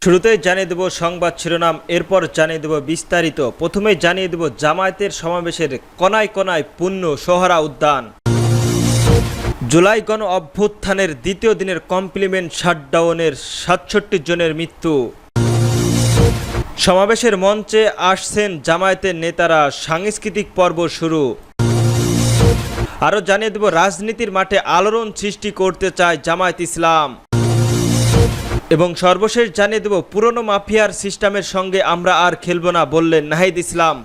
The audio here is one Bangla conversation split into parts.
শুরুতেই জানিয়ে দেব সংবাদ শিরোনাম, এরপর জানিয়ে দেব বিস্তারিত। প্রথমেই জানিয়ে দেব জামায়াতের সমাবেশের কণায় কণায় পূর্ণ সোহরা উদ্যান। জুলাই গণ অভ্যুত্থানের দ্বিতীয় দিনের কমপ্লিমেন্ট শাটডাউনের ৬৭ জনের মৃত্যু। সমাবেশের মঞ্চে আসছেন জামায়াতের নেতারা, সাংস্কৃতিক পর্ব শুরু। আরও জানিয়ে দেব রাজনীতির মাঠে আলোড়ন সৃষ্টি করতে চায় জামায়াত ইসলাম। এবং সর্বশেষ জানিয়ে দেব পুরনো মাফিয়ার সিস্টেমের সঙ্গে আমরা আর খেলব না বললেন নাহিদ ইসলাম।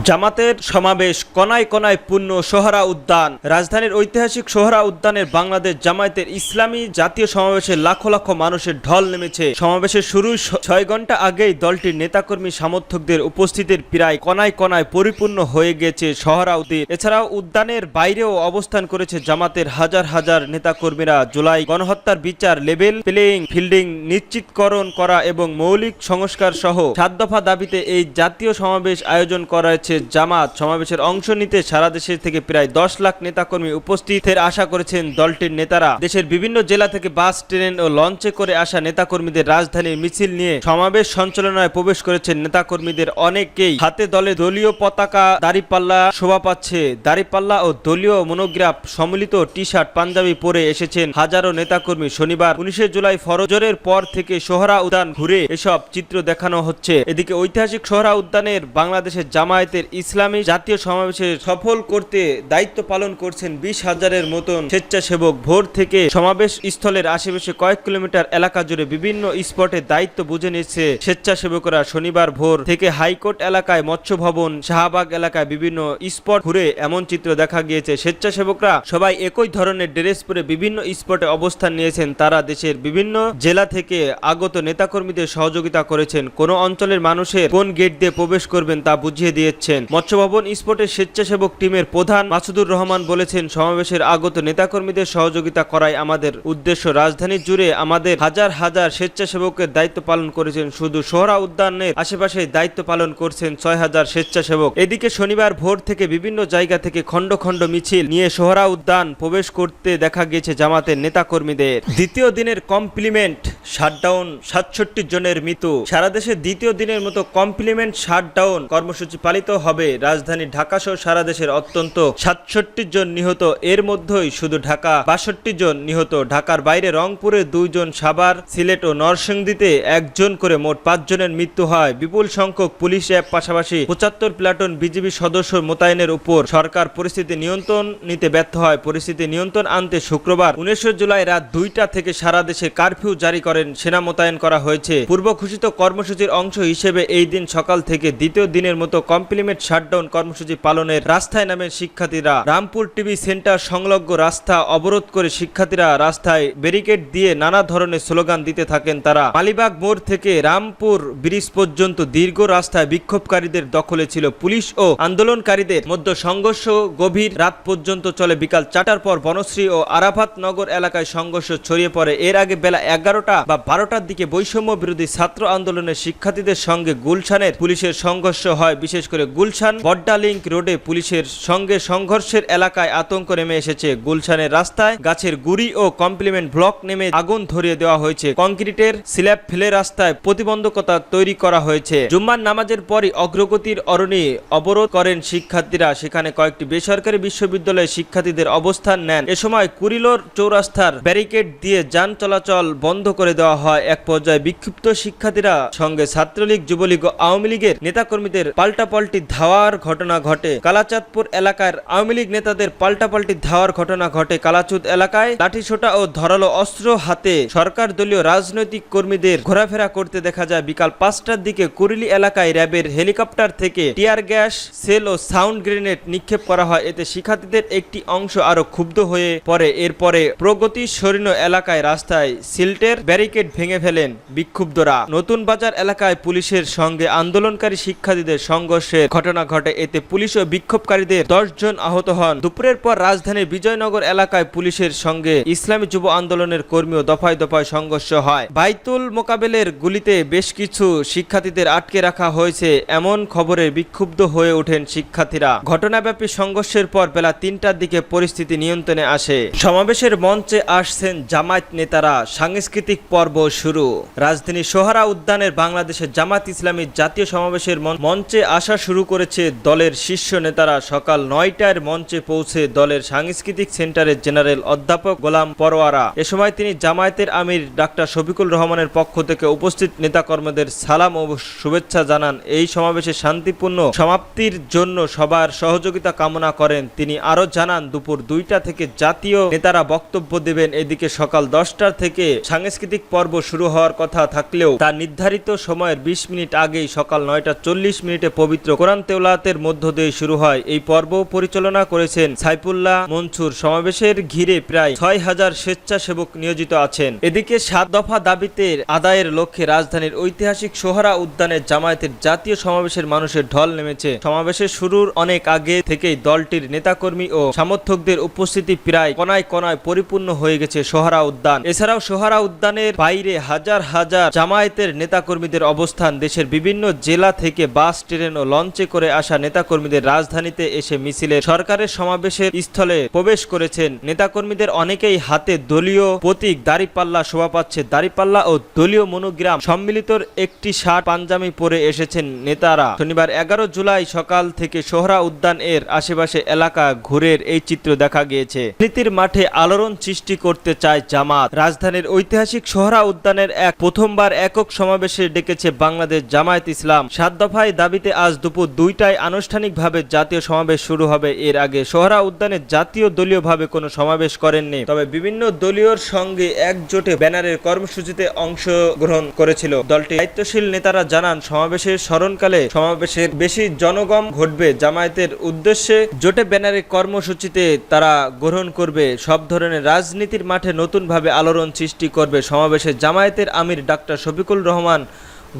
জামাতের সমাবেশ কণায় কণায় পূর্ণ সোহরা উদ্যান। রাজধানীর ঐতিহাসিক সোহরা উদ্যানের বাংলাদেশ জামায়াতের ইসলামী জাতীয় সমাবেশে লাখো লাখো মানুষের ঢল নেমেছে। সমাবেশের শুরু ৬ ঘন্টা আগেই দলটির নেতাকর্মী সমর্থকদের উপস্থিতির প্রায় কণায় কণায় পরিপূর্ণ হয়ে গেছে সোহরা উদ্যান। এছাড়াও উদ্যানের বাইরেও অবস্থান করেছে জামাতের হাজার হাজার নেতাকর্মীরা। জুলাই গণহত্যার বিচার, লেভেল প্লেইং ফিল্ডিং নিশ্চিতকরণ করা এবং মৌলিক সংস্কার সহ ৭ দফা দাবিতে এই জাতীয় সমাবেশ আয়োজন করা হয়েছে। জামাত সমাবেশের অংশ নিতে সারা দেশের থেকে প্রায় ১০ লাখ নেতাকর্মী উপস্থিতের আশা করেছেন দলটির নেতারা। দেশের বিভিন্ন জেলা থেকে বাস, ট্রেন ও লঞ্চে করে আসা নেতাকর্মীদের রাজধানীর মিছিল নিয়ে সমাবেশ সঞ্চালনায় প্রবেশ করেছেন নেতাকর্মীদের অনেকেই হাতে দলে দলীয় পতাকা, দাড়িপাল্লা শোভা পাচ্ছে। দাড়িপাল্লা ও দলীয় মনোগ্রাফ সম্মিলিত টি শার্ট, পাঞ্জাবি পরে এসেছেন হাজারো নেতাকর্মী। শনিবার ১৯ জুলাই ফজরের পর থেকে সোহরা উদ্যান ঘুরে এসব চিত্র দেখানো হচ্ছে। এদিকে ঐতিহাসিক সোহরা উদ্যানের বাংলাদেশের জামায়াতের ইসলামী জাতীয় সমাবেশে সফল করতে দায়িত্ব পালন করছেন ২০,০০০-এর মতন স্বেচ্ছাসেবক। ভোর থেকে সমাবেশ স্থলের আশেপাশে কয়েক কিলোমিটার এলাকা জুড়ে বিভিন্ন স্পটে দায়িত্ব বুঝে নিচ্ছে স্বেচ্ছাসেবকরা। শনিবার ভোর থেকে হাইকোর্ট এলাকায়, মৎস্য ভবন, শাহবাগ এলাকায় বিভিন্ন স্পট ঘুরে এমন চিত্র দেখা গিয়েছে। স্বেচ্ছাসেবকরা সবাই একই ধরনের ড্রেস পরে বিভিন্ন স্পটে অবস্থান নিয়েছেন। তারা দেশের বিভিন্ন জেলা থেকে আগত নেতাকর্মীদের সহযোগিতা করেছেন। কোন অঞ্চলের মানুষের কোন গেট দিয়ে প্রবেশ করবেন তা বুঝিয়ে দিয়েছেন। মৎস্য ভবন স্পটের স্বেচ্ছাসেবক টিমের প্রধান মাসুদুর রহমান বলেছেন, সমাবেশের আগত নেতাকর্মীদের সহযোগিতা করাই আমাদের উদ্দেশ্য। রাজধানী জুড়ে আমাদের হাজার হাজার স্বেচ্ছাসেবকের দায়িত্ব পালন করেছেন। শুধু সোহরা উদ্যানের আশেপাশে দায়িত্ব পালন করছেন ৬,০০০ স্বেচ্ছাসেবক। এদিকে শনিবার ভোর থেকে বিভিন্ন জায়গা থেকে খন্ড খন্ড মিছিল নিয়ে সোহরা উদ্যান প্রবেশ করতে দেখা গেছে জামাতের নেতাকর্মীদের। দ্বিতীয় দিনের কমপ্লিমেন্ট শাটডাউন, ৬৭ জনের মৃত্যু। সারা দেশে দ্বিতীয় দিনের মতো কমপ্লিমেন্ট শাটডাউন কর্মসূচি পালিত হবে। রাজধানী ঢাকা সহ সারা দেশের অত্যন্ত ৬৭ জন নিহত। এর মধ্যেই শুধু ঢাকা ৬২ জন নিহত। ঢাকার বাইরে রংপুরে ২ জন, সাভার, সিলেট ও নরসিংদীতে ১ জন করে মোট ৫ জনের মৃত্যু হয়। বিপুল সংখ্যক পুলিশ র্যাব পাশাপাশি ৭৫ প্লাটুন বিজিবি সদস্য মোতায়েনের উপর সরকার পরিস্থিতি নিয়ন্ত্রণ নিতে ব্যর্থ হয়। পরিস্থিতি নিয়ন্ত্রণ আনতে শুক্রবার ১৯ জুলাই রাত ২টা থেকে সারা দেশে কারফিউ জারি করেন সেনা মোতায়েন করা হয়েছে। পূর্ব ঘোষিত কর্মসূচির অংশ হিসেবে এই দিন সকাল থেকে দ্বিতীয় দিনের মতো কমপ্লিমেন্ট শাটডাউন কর্মসূচি পালনের রাস্তায় নামেন শিক্ষার্থীরা। রামপুর টিভি সেন্টার সংলগ্ন রাস্তা অবরোধ করে শিক্ষার্থীরা রাস্তায় ব্যারিকেড দিয়ে নানা ধরনের স্লোগান দিতে থাকেন। তারা মালিবাগ মোড় থেকে রামপুর ব্রিজ পর্যন্ত দীর্ঘ রাস্তায় বিক্ষোভকারীদের দখলে ছিল। পুলিশ ও আন্দোলনকারীদের মধ্যে সংঘর্ষ গভীর রাত পর্যন্ত চলে। বিকাল ৪টার পর বনশ্রী ও আরাফাত নগর এলাকায় সংঘর্ষ ছড়িয়ে পড়ে। এর আগে বেলা ১১টা বা ১২টার দিকে বৈষম্য বিরোধী ছাত্র আন্দোলনের শিক্ষার্থীদের সঙ্গে গুলশানের পুলিশের সংঘর্ষ হয়। বিশেষ করে গুলশান বড্ডা লিংক রোডে পুলিশের সঙ্গে সংঘর্ষের এলাকায় আতঙ্ক নেমে এসেছে। গুলশানের রাস্তায় গাছের গুড়ি ও কমপ্লিমেন্ট ব্লক নেমে আগুন ধরিয়ে দেওয়া হয়েছে। কংক্রিটের স্ল্যাব ফেলে রাস্তায় প্রতিবন্ধকতা তৈরি করা হয়েছে। জুম্মার নামাজের পরই অগ্রগতির অরণি অবরোধ করেন শিক্ষার্থীরা। সেখানে কয়েকটি বেসরকারি বিশ্ববিদ্যালয়ের শিক্ষার্থীদের অবস্থান নেন। এ সময় কুড়িলোর চৌরাস্তার ব্যারিকেড দিয়ে যান চলাচল বন্ধ করে দেওয়া হয়। এক পর্যায়ে বিক্ষুব্ধ শিক্ষার্থীরা সঙ্গে ছাত্রলীগ, যুবলীগ ও আওয়ামী লীগের নেতাকর্মীদের পাল্টাপাল্টি ধাওয়ার ঘটনা ঘটে। কালাচাঁদপুর এলাকার আওয়ামী লীগ নেতাদের পাল্টাপাল্টি ধাওয়ার ঘটনা ঘটে। কালাচুদ এলাকায় লাঠিসোঁটা ও ধারালো অস্ত্র হাতে সরকার দলীয় রাজনৈতিক কর্মীদের ঘোরাফেরা করতে দেখা যায়। বিকাল ৫টার দিকে কুড়িলি এলাকায় র্যাবের হেলিকপ্টার থেকে টিয়ার গ্যাস, সেল ও সাউন্ড গ্রেনেড নিক্ষেপ করা হয়। এতে শিক্ষার্থীদের একটি অংশ আরো ক্ষুব্ধ হয়ে পড়ে। এরপরে প্রগতি সরিণ এলাকায় রাস্তায় সিল্টের ব্যারিকেড ভেঙে ফেলেন বিক্ষুব্ধরা। নতুন বাজার এলাকায় পুলিশের সঙ্গে আন্দোলনকারী শিক্ষার্থীদের সংঘর্ষের ঘটনা ঘটে। এতে পুলিশ ও বিক্ষোভকারীদের 10 জন আহত হন। দুপুরের পর রাজধানীর বিজয়নগর এলাকায় পুলিশের সঙ্গে ইসলামী যুব আন্দোলনের কর্মী ও দফায় দফায় সংঘর্ষ হয়। বাইতুল মোকাবেলের গুলিতে বেশ কিছু শিক্ষার্থীদের আটকে রাখা হয়েছে এমন খবরে বিক্ষুব্ধ হয়ে ওঠেন শিক্ষার্থীরা। ঘটনাব্যাপী সংঘর্ষের পর বেলা 3টার দিকে পরিস্থিতি নিয়ন্ত্রণে আসে। সমাবেশের মঞ্চে আসছেন জামায়াত নেতারা। সাংস্কৃতিক পর্ব শুরু। রাজধানী সোহরা উদ্যানের বাংলাদেশের জামায়াত ইসলামী জাতীয় সমাবেশের মঞ্চে আসা শুরু করেছে দলের শীর্ষ নেতারা। সকাল 9টার মঞ্চে পৌঁছে দলের সাংস্কৃতিক সেন্টারের জেনারেল অধ্যাপক গোলাম পরোয়ারা। এ সময় তিনি জামায়াতের আমির ডাক্তার শফিকুল রহমানের পক্ষ থেকে উপস্থিত নেতাকর্মীদের সালাম ও শুভেচ্ছা জানান। এই সমাবেশের শান্তিপূর্ণ সমাপ্তির জন্য সবার সহযোগিতা কামনা করেন। তিনি আরো জানান, দুপুর 2টা থেকে জাতীয় নেতারা বক্তব্য দেবেন। এদিকে সকাল 10টা থেকে সাংস্কৃতিক পর্ব শুরু হওয়ার কথা থাকলেও তার নির্ধারিত সময়ের 20 মিনিট আগেই সকাল 9টা 40 পবিত্র কোরআন তেলাওয়াতের মধ্য দিয়ে শুরু হয়। এই পর্ব পরিচালনা করেছেন সাইফুল্লাহ মনসুর। সমাবেশের ঘিরে প্রায় 6000 স্বেচ্ছাসেবক নিয়োজিত আছেন। এদিকে 7 দফা দাবিতে আদায়ের লক্ষ্যে রাজধানীর ঐতিহাসিক সোহরা উদ্যানে জামায়াতের জাতীয় সমাবেশের মানুষের ঢল নেমেছে। সমাবেশের শুরুর অনেক আগে থেকেই দলটির নেতাকর্মী ও সমর্থকদের উপস্থিতি প্রায় কোনায় কোনায় পরিপূর্ণ হয়ে গেছে সোহরা উদ্যান। এছাড়াও সোহরা উদ্যানের বাইরে হাজার হাজার জামায়াতের নেতাকর্মীদের অবস্থান। দেশের বিভিন্ন জেলা থেকে বাস, ট্রেন ও লঞ্চে করে আসা নেতাকর্মীদের রাজধানীতে এসে মিছিলে সরকারের সমাবেশের স্থলে প্রবেশ করেছেন। নেতাকর্মীদের অনেকেই হাতে দলীয় প্রতীক দাড়িপাল্লা শোভা পাচ্ছে। দাড়িপাল্লা ও দলীয় মনোগ্রাম সম্মিলিত একটি শার্ট পাঞ্জাবি পরে এসেছেন নেতারা। শনিবার 11 জুলাই সকাল থেকে সোহরা উদ্যান এর আশেপাশে এলাকা ঘুরে এই চিত্র দেখা গিয়েছে। নীতির মাঠে আলোড়ন সৃষ্টি করতে চায় জামাত। রাজধানীর ঐতিহাসিক সোহরা উদ্যানের প্রথমবার একক সমাবেশে ডেকেছে বাংলাদেশ জামায়াত ইসলাম। 7 দফায় দাবিতে আজ দুপুর 2টায় আনুষ্ঠানিকভাবে জাতীয় সমাবেশ শুরু হবে। এর আগে সোহরা উদ্যানে জাতীয় দলীয়ভাবে কোনো সমাবেশ করেননি, তবে বিভিন্ন দলীয়র সঙ্গে একজোটে ব্যানারের কর্মসূচিতে অংশগ্রহণ করেছিল। দলটির দায়িত্বশীল নেতারা জানান, সমাবেশের স্মরণকালে সমাবেশের বেশি জনগণ ঘটবে। জামায়াতের উদ্দেশ্যে জোটে ব্যানারের কর্মসূচিতে তারা গ্রহণ করবে। সব ধরনের রাজনীতির মাঠে নতুনভাবে আলোড়ন সৃষ্টি করবে। সমাবেশে জামায়াতের আমির ডাক্তার শফিকুল রহমান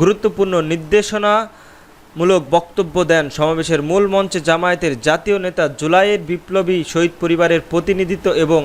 গুরুত্বপূর্ণ নির্দেশনামূলক বক্তব্য দেন। সমাবেশের মূল মঞ্চে জামায়াতের জাতীয় নেতা, জুলাইয়ের বিপ্লবী শহীদ পরিবারের প্রতিনিধিত্ব এবং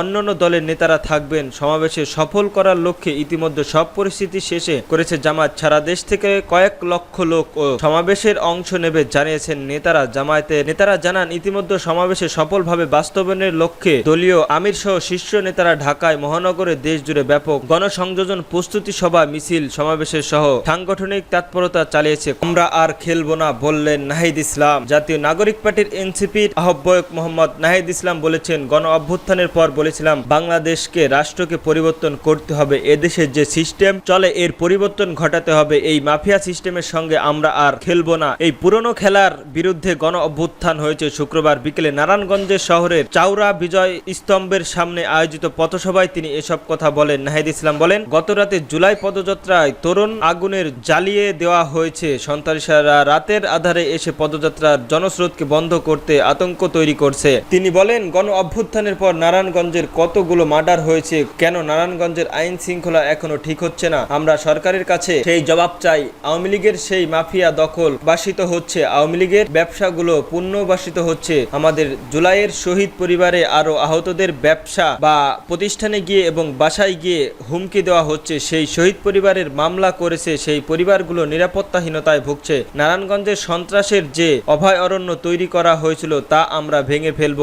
অন্যান্য দলের নেতারা থাকবেন। সমাবেশে সফল করার লক্ষ্যে ইতিমধ্যে সব পরিস্থিতি শেষে করেছে জামায়াত। সারা দেশ থেকে কয়েক লক্ষ লোক ও সমাবেশের অংশ নেবে জানিয়েছেন নেতারা। জামায়াতের নেতারা জানান, ইতিমধ্যে সমাবেশে সফলভাবে বাস্তবায়নের লক্ষ্যে দলীয় আমির সহ শীর্ষ নেতারা ঢাকায়, মহানগরে, দেশ জুড়ে ব্যাপক গণসংযোজন, প্রস্তুতি সভা, মিছিল, সমাবেশের সহ সাংগঠনিক তৎপরতা চালিয়েছে। আমরা আর খেলবো না বললেন নাহিদ ইসলাম। জাতীয় নাগরিক পার্টির এনসিপির আহ্বায়ক মোহাম্মদ নাহিদ ইসলাম বলেছেন, গণ অভ্যুত্থানের পর বলেছিলাম বাংলাদেশকে, রাষ্ট্রকে পরিবর্তন করতে হবে। এদেশে যে সিস্টেম চলে এর পরিবর্তন ঘটাতে হবে। এই মাফিয়া সিস্টেমের সঙ্গে আমরা আর খেলবো না। এই পুরনো খেলার বিরুদ্ধে গণ অভ্যুত্থান হয়েছে। শুক্রবার বিকেলে নারায়ণগঞ্জের শহরের চাউরা বিজয় স্তম্ভের সামনে আয়োজিত পথসভায় তিনি এসব কথা বলেন। নাহিদ ইসলাম বলেন, গতরাতে জুলাই পদযাত্রায় তরুণ আগুনের জ্বালিয়ে দেওয়া হয়েছে। সন্ত্রাসীরা রাতের আধারে এসে পদযাত্রার জনস্রোতকে বন্ধ করতে আতঙ্ক তৈরি করছে। তিনি বলেন, গণ অভ্যুত্থানের পর নারায়ণগঞ্জের কতগুলো মার্ডার হয়েছে, কেন নারায়ণগঞ্জের আইন শৃঙ্খলা এখনো ঠিক হচ্ছে না? আমরা সরকারের কাছে সেই জবাব চাই। আওয়ামী লীগের সেই মাফিয়া দখল বাসিত হচ্ছে, আওয়ামী লীগের ব্যবসাগুলো পুনর্বাসিত হচ্ছে। আমাদের জুলাইয়ের শহীদ পরিবারে আরো আহতদের ব্যবসা বা প্রতিষ্ঠানে গিয়ে এবং বাসায় গিয়ে হুমকি দেওয়া হচ্ছে। সেই শহীদ পরিবারের মামলা করেছে, সেই পরিবারগুলো নিরাপত্তাহীনতায় ভুগছে। নারায়ণগঞ্জের সন্ত্রাসের যে অভয় অরণ্য তৈরি করা হয়েছিল তা আমরা ভেঙে ফেলব।